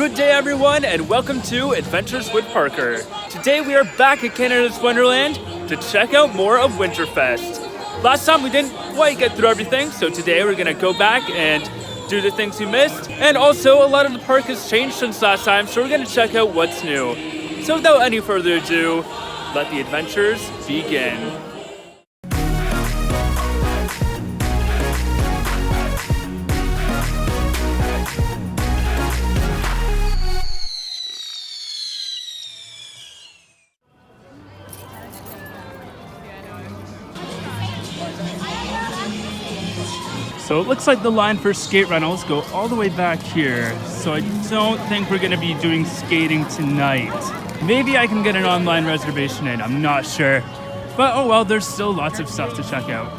Good day everyone and welcome to Adventures with Parker. Today we are back at Canada's Wonderland to check out more of Winterfest. Last time we didn't quite get through everything, so today we're going to go back and do the things we missed. And also a lot of the park has changed since last time, so we're going to check out what's new. So without any further ado, let the adventures begin. So it looks like the line for skate rentals go all the way back here. So I don't think we're gonna be doing skating tonight. Maybe I can get an online reservation in, I'm not sure. But oh well, there's still lots of stuff to check out.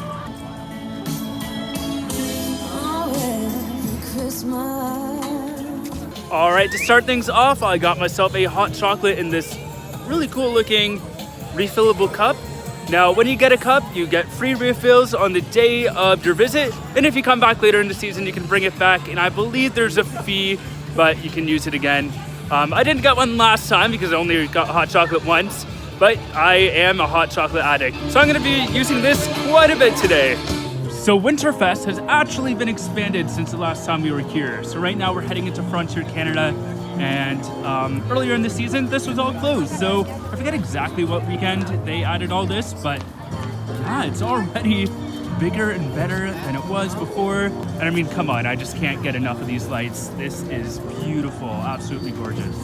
All right, to start things off, I got myself a hot chocolate in this really cool looking refillable cup. Now, when you get a cup, you get free refills on the day of your visit. And if you come back later in the season, you can bring it back. And I believe there's a fee, but you can use it again. I didn't get one last time because I only got hot chocolate once, but I am a hot chocolate addict. So I'm gonna be using this quite a bit today. So Winterfest has actually been expanded since the last time we were here. So right now we're heading into Frontier Canada. And earlier in the season, this was all closed. So I forget exactly what weekend they added all this, but yeah, it's already bigger and better than it was before. And I mean, come on, I just can't get enough of these lights. This is beautiful, absolutely gorgeous.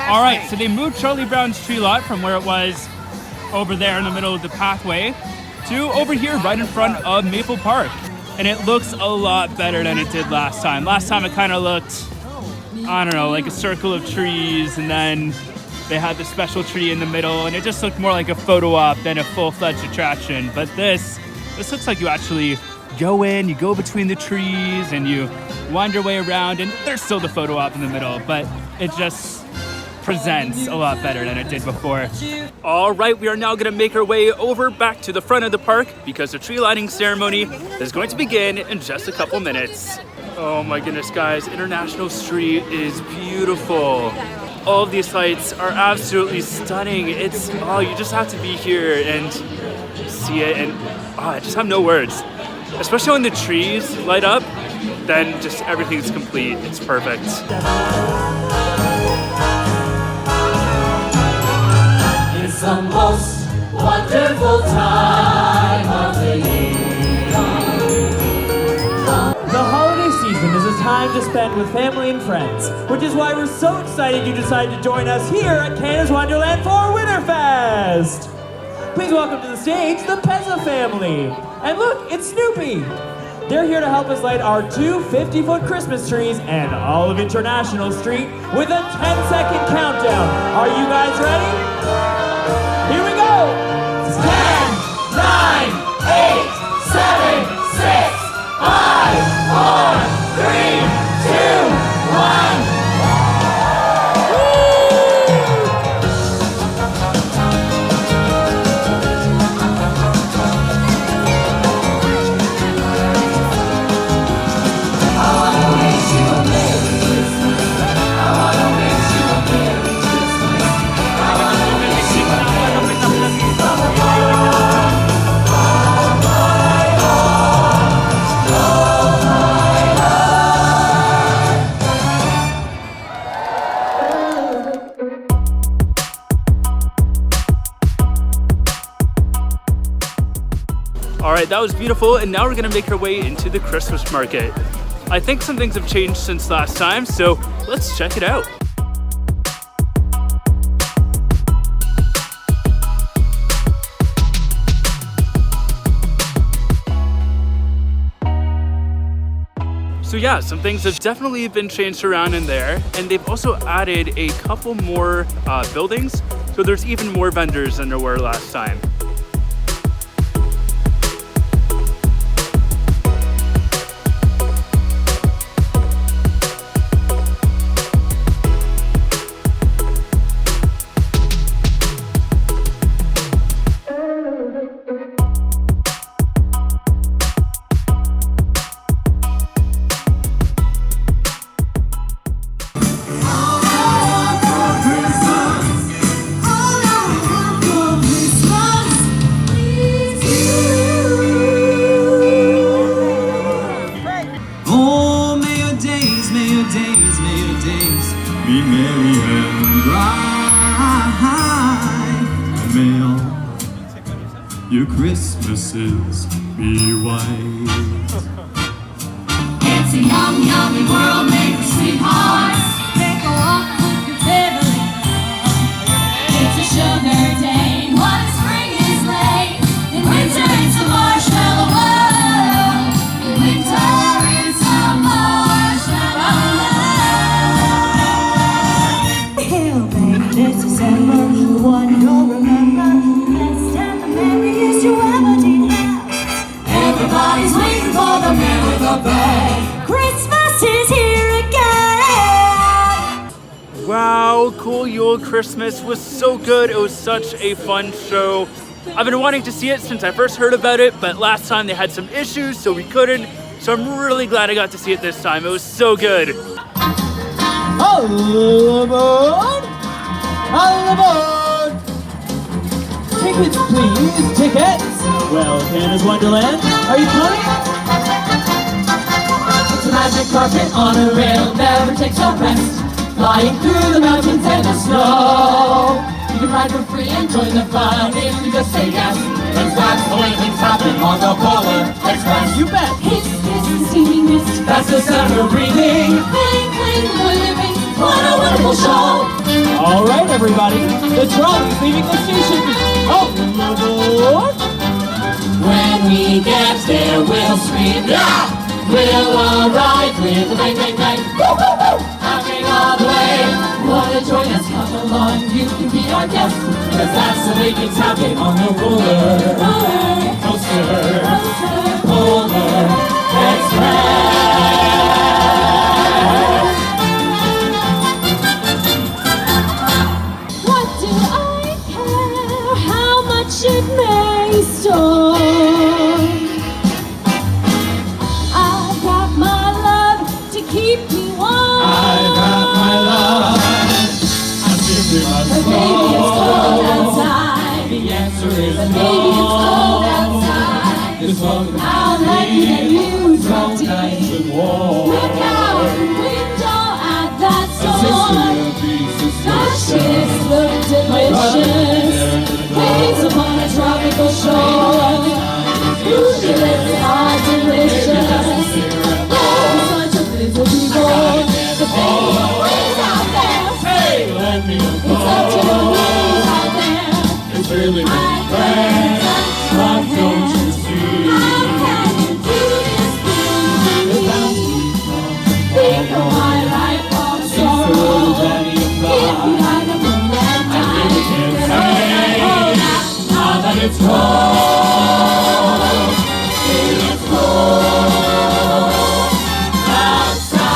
All right, so they moved Charlie Brown's tree lot from where it was over there in the middle of the pathway to over here right in front of Maple Park. And it looks a lot better than it did last time. Last time it kind of looked, I don't know, like a circle of trees, and then they had the special tree in the middle, and it just looked more like a photo op than a full-fledged attraction. But this looks like you actually go in, you go between the trees, and you wind your way around, and there's still the photo op in the middle, but it just presents a lot better than it did before. All right, we are now gonna make our way over back to the front of the park because the tree lighting ceremony is going to begin in just a couple minutes. Oh my goodness, guys, International Street is beautiful. All of these lights are absolutely stunning. It's, oh, you just have to be here and see it, and oh, I just have no words. Especially when the trees light up, then just everything's complete. It's perfect. It's the most wonderful time of the year. The holiday season is a time to spend with family and friends, which is why we're so excited you decided to join us here at Canada's Wonderland for Winterfest. Please welcome to the stage the Pezza family. And look, it's Snoopy. They're here to help us light our two 50-foot Christmas trees and all of International Street with a 10-second countdown. Are you guys ready? Here we go! 10, 9, 8, 7, 6, 5, 4, 3, 2, 1. right, that was beautiful, and now we're gonna make our way into the Christmas market. I think some things have changed since last time, so let's check it out. So yeah, some things have definitely been changed around in there, and they've also added a couple more buildings, so there's even more vendors than there were last time. Be merry and bright, and may all your Christmases be white. It's a yum, yummy world, make sweethearts. Make a walk with your family. It's a sugar day, what if spring is late? In winter it's a marshmallow world. In winter it's a marshmallow world. Hail, baby, this December, the one you'll remember. Let's stand the merriest you ever did have. Everybody's waiting for the man with the bag. Christmas is here again. Wow, Cool Yule Christmas was so good. It was such a fun show. I've been wanting to see it since I first heard about it, but last time they had some issues, so we couldn't. So I'm really glad I got to see it this time. It was so good. All aboard! All aboard! Tickets, please, tickets! Well, Canada's Wonderland, are you coming? It's a magic carpet on a rail, never takes a rest. Flying through the mountains and the snow. You can ride for free and join the fun if you just say yes. Cause that's the way things happen on the Polar Express. You bet! Hiss, hiss, steamy mist. That's the sound of breathing. Cling, cling, we're living. What a wonderful show. All right, everybody, the trolley's leaving the station. All aboard! When we get there, we'll scream, yeah! We'll arrive with a bang, bang, bang. Woo, woo, woo! Happy all the way. Wanna join us? Come along, you can be our guest. Cause that's the way things happen on the roller coaster. Polar Express. What do I care how much it may storm? I've got my love to keep me warm. I've got my love. I'm simply my But baby, it's cold outside. The answer is But baby, it's cold no. outside. This one I'll let you use my teeth. nice and warm. Look out the window at that storm. Starship look delicious. Waves upon a tropical shore. Ooh, lips are delicious. Oh, such a little people. The baby is out there. Hey, let me It's up to the knees out there. It's really I can't touch What your don't hand. you see? How can you do this to me? Think of my life of sorrow. If you had a moment, I can could say, now that it's cold, it's cold outside.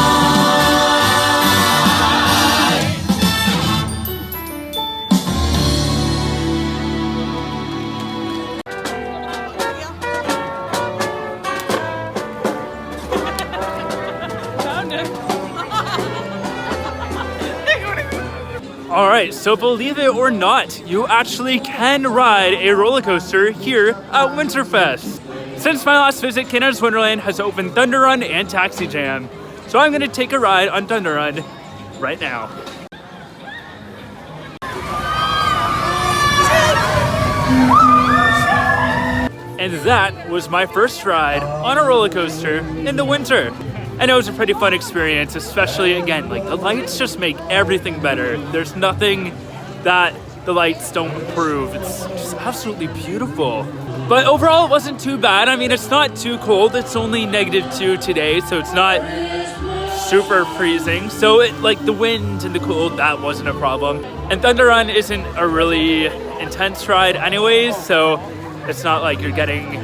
All right, so believe it or not, you actually can ride a roller coaster here at Winterfest. Since my last visit, Canada's Wonderland has opened Thunder Run and Taxi Jam. So I'm gonna take a ride on Thunder Run right now. And that was my first ride on a roller coaster in the winter. And it was a pretty fun experience, especially again, like the lights just make everything better. There's nothing that the lights don't improve. It's just absolutely beautiful. But overall, it wasn't too bad. I mean, it's not too cold. It's only -2 today, so it's not super freezing. So it, like the wind and the cold, that wasn't a problem. And Thunder Run isn't a really intense ride anyways, so it's not like you're getting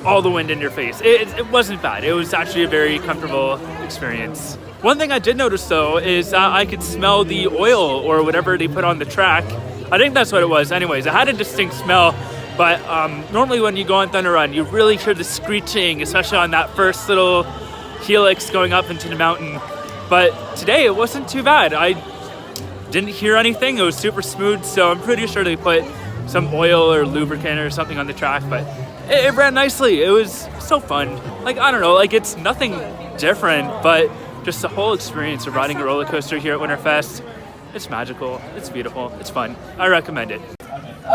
all the wind in your face. It wasn't bad. It was actually a very comfortable experience. One thing I did notice though is I could smell the oil or whatever they put on the track. I think that's what it was. Anyways, it had a distinct smell, but normally when you go on Thunder Run, you really hear the screeching, especially on that first little helix going up into the mountain. But today it wasn't too bad. I didn't hear anything. It was super smooth, so I'm pretty sure they put some oil or lubricant or something on the track, but it ran nicely. It was so fun. Like, I don't know, like it's nothing different, but just the whole experience of riding a roller coaster here at Winterfest, it's magical, it's beautiful, it's fun. I recommend it.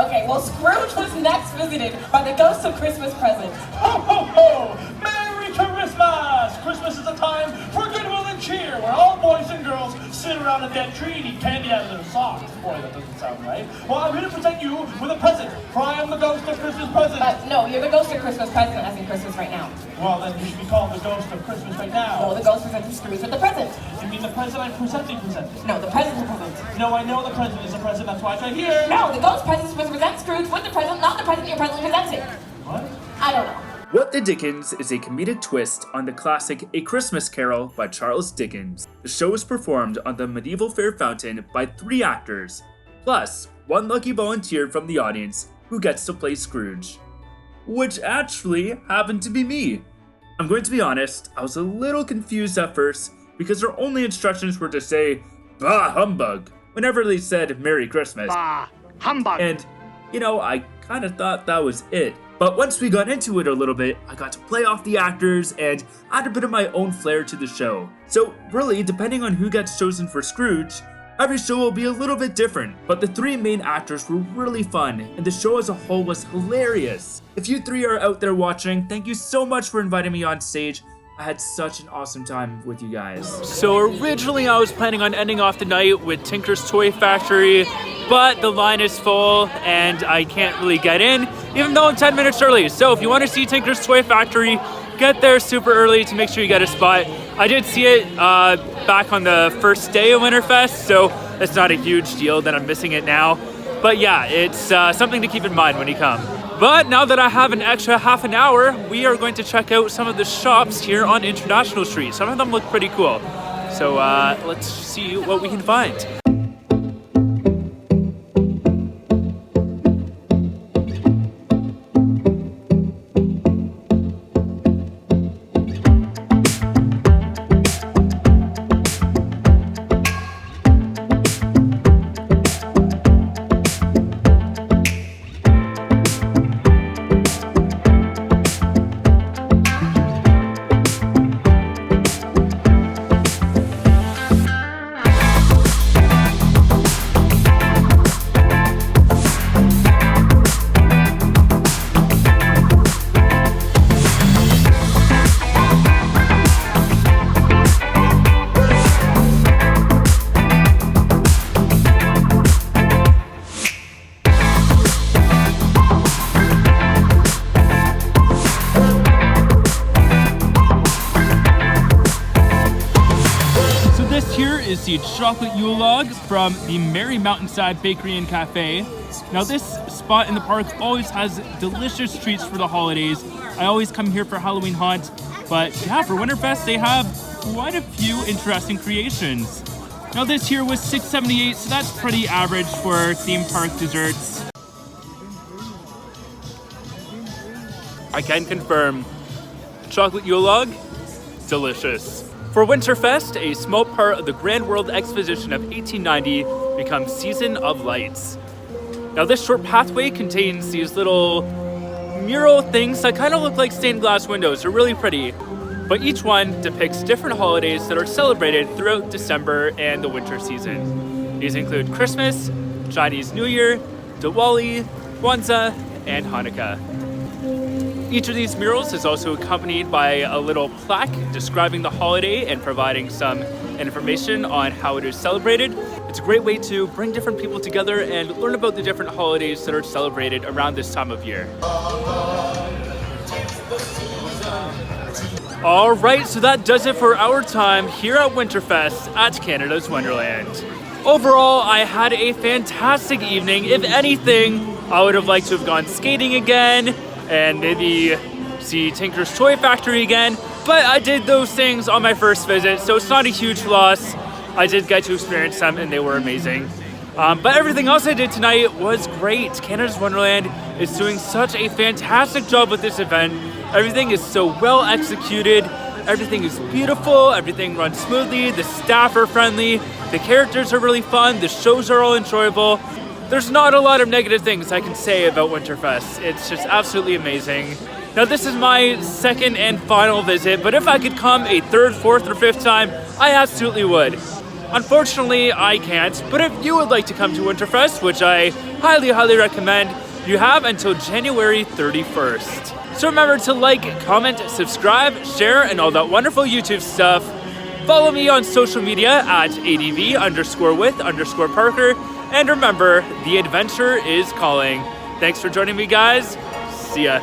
Okay, well, Scrooge was next visited by the ghost of Christmas presents. Ho, ho, ho! Merry Christmas! Christmas is a time for goodwill and cheer, where all boys and girls sit around a dead tree and eat candy out of their socks. Boy, that doesn't sound right. Well, I'm here to present you with a present, for I am the ghost of Christmas present. No, you're the ghost of Christmas present, as in Christmas right now. Well, then you should be called the ghost of Christmas right now. No, the ghost presents Scrooge with the present. You mean the present I'm presenting? No, the present's the present. No, I know the present is a present, that's why it's right here. No, the ghost present is supposed to present Scrooge with the present, not the present you're presently presenting. What? I don't know. What the Dickens is a comedic twist on the classic A Christmas Carol by Charles Dickens. The show is performed on the medieval fair fountain by 3 actors, plus 1 lucky volunteer from the audience who gets to play Scrooge. Which actually happened to be me. I'm going to be honest, I was a little confused at first because their only instructions were to say, "Bah humbug," whenever they said Merry Christmas. Bah humbug. And, you know, I kind of thought that was it. But once we got into it a little bit, I got to play off the actors and add a bit of my own flair to the show. So really, depending on who gets chosen for Scrooge, every show will be a little bit different. But the 3 main actors were really fun, and the show as a whole was hilarious. If you 3 are out there watching, thank you so much for inviting me on stage. I had such an awesome time with you guys. So originally I was planning on ending off the night with Tinker's Toy Factory, but the line is full and I can't really get in, even though I'm 10 minutes early. So if you want to see Tinker's Toy Factory, get there super early to make sure you get a spot. I did see it back on the first day of Winterfest, so it's not a huge deal that I'm missing it now. But yeah, it's something to keep in mind when you come. But now that I have an extra half an hour, we are going to check out some of the shops here on International Street. Some of them look pretty cool. So let's see what we can find. Is the chocolate Yule log from the Merry Mountainside Bakery and Cafe. Now this spot in the park always has delicious treats for the holidays. I always come here for Halloween hunt, but yeah, for Winterfest they have quite a few interesting creations. Now this here was $6.78, so that's pretty average for theme park desserts. I can confirm, chocolate Yule log, delicious. For Winterfest, a small part of the Grand World Exposition of 1890 becomes Season of Lights. Now this short pathway contains these little mural things that kind of look like stained glass windows. They're really pretty, but each one depicts different holidays that are celebrated throughout December and the winter season. These include Christmas, Chinese New Year, Diwali, Kwanzaa, and Hanukkah. Each of these murals is also accompanied by a little plaque describing the holiday and providing some information on how it is celebrated. It's a great way to bring different people together and learn about the different holidays that are celebrated around this time of year. All right, so that does it for our time here at Winterfest at Canada's Wonderland. Overall, I had a fantastic evening. If anything, I would have liked to have gone skating again and maybe see Tinker's Toy Factory again, but I did those things on my first visit, so it's not a huge loss. I did get to experience them and they were amazing. But everything else I did tonight was great. Canada's Wonderland is doing such a fantastic job with this event. Everything is so well executed. Everything is beautiful. Everything runs smoothly. The staff are friendly. The characters are really fun. The shows are all enjoyable. There's not a lot of negative things I can say about Winterfest. It's just absolutely amazing. Now this is my second and final visit, but if I could come a third, fourth, or fifth time, I absolutely would. Unfortunately, I can't, but if you would like to come to Winterfest, which I highly recommend, you have until January 31st. So remember to like, comment, subscribe, share, and all that wonderful YouTube stuff. Follow me on social media at adv_with_Parker. And remember, the adventure is calling. Thanks for joining me, guys. See ya.